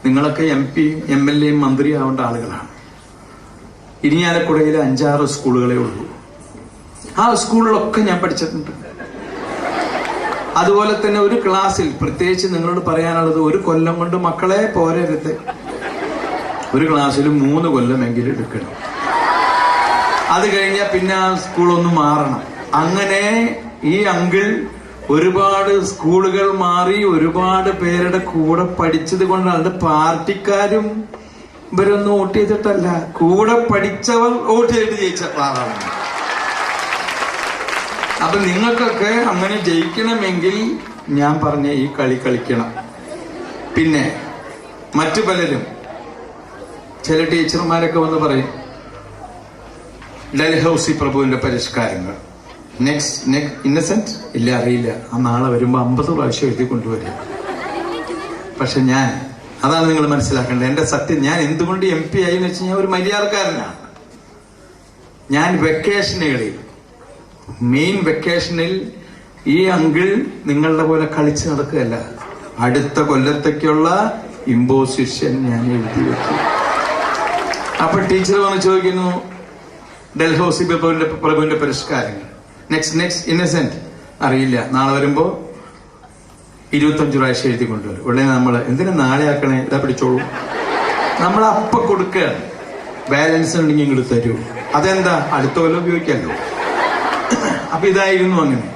നിങ്ങളൊക്കെ MP, MLA, മന്ത്രി ആവേണ്ട ആളുകളാണ്. ഇരിഞ്ഞാലക്കുടയിൽ 5-6 സ്കൂളുകളേ ഉള്ളൂ. ആ സ്കൂളിലൊക്കെ ഞാൻ പഠിച്ചിട്ടുണ്ട്. അതുപോലെ തന്നെ ഒരു ക്ലാസ്സിൽ പ്രത്യേകിച്ച് നിങ്ങളോട് പറയാനുള്ളത്, ഒരു കൊല്ലം കൊണ്ട് മക്കളെ പോരരുത്, ഒരു ക്ലാസ്സിൽ 3 കൊല്ലമെങ്കിലും എടുക്കണം. അത് കഴിഞ്ഞാൽ പിന്നെ ആ സ്കൂളൊന്ന് മാറണം. അങ്ങനെ ഈ അങ്കിൾ ഒരുപാട് സ്കൂളുകൾ മാറി ഒരുപാട് പേരുടെ കൂടെ പഠിച്ചത് കൊണ്ടാണ്. പാർട്ടിക്കാരും ഇവരൊന്നും വോട്ട് ചെയ്തിട്ടല്ല, കൂടെ പഠിച്ചവർ വോട്ട് ചെയ്ത് ജയിച്ച ആളാണ്. അപ്പൊ നിങ്ങൾക്കൊക്കെ അങ്ങനെ ജയിക്കണമെങ്കിൽ ഞാൻ പറഞ്ഞ ഈ കളി കളിക്കണം. പിന്നെ മറ്റു പലരും, ചില ടീച്ചർമാരൊക്കെ വന്ന് പറയും ഡൽഹൌസി പ്രഭുവിന്റെ പരിഷ്കാരങ്ങൾ. നെക്സ്റ്റ് ഇന്നസെന്റ് ഇല്ല, അറിയില്ല. ആ നാളെ വരുമ്പോ 50 പ്രാവശ്യം എഴുതി കൊണ്ടുവരിക. പക്ഷെ ഞാൻ, അതാണ് നിങ്ങൾ മനസ്സിലാക്കേണ്ടത്. എന്റെ സത്യം, ഞാൻ എന്തുകൊണ്ട് MP ആയി എന്ന് വെച്ച് കഴിഞ്ഞാൽ ഒരു മര്യാദക്കാരനാണ്. ഞാൻ വെക്കേഷനുകളിൽ, മെയിൻ വെക്കേഷനിൽ ഈ അങ്കിൾ നിങ്ങളുടെ പോലെ കളിച്ച് നടക്കുകയല്ല. അടുത്ത കൊല്ലത്തേക്കുള്ള ഇമ്പോസിഷൻ ഞാൻ എഴുതി വെക്കും. അപ്പൊ ടീച്ചർ വന്ന് ചോദിക്കുന്നു ഡൽഹൌസി പ്രഭുവിന്റെ പരിഷ്കാരങ്ങൾ. നെക്സ്റ്റ് ഇന്നസെന്റ് അറിയില്ല, നാളെ വരുമ്പോ 25 പ്രാവശ്യം എഴുതി കൊണ്ടുവരും. ഉടനെ നമ്മള് എന്തിനാ നാളെ ആക്കണേ, ഇതാ പിടിച്ചോളൂ. നമ്മൾ അപ്പ കൊടുക്കുകയാണ്. ബാലൻസ് ഉണ്ടെങ്കിൽ ഇങ്ങോട്ട് തരൂ. അതെന്താ, അടുത്ത കൊല്ലം ഉപയോഗിക്കാമല്ലോ. അപ്പൊ ഇതായിരുന്നു അങ്ങനെ.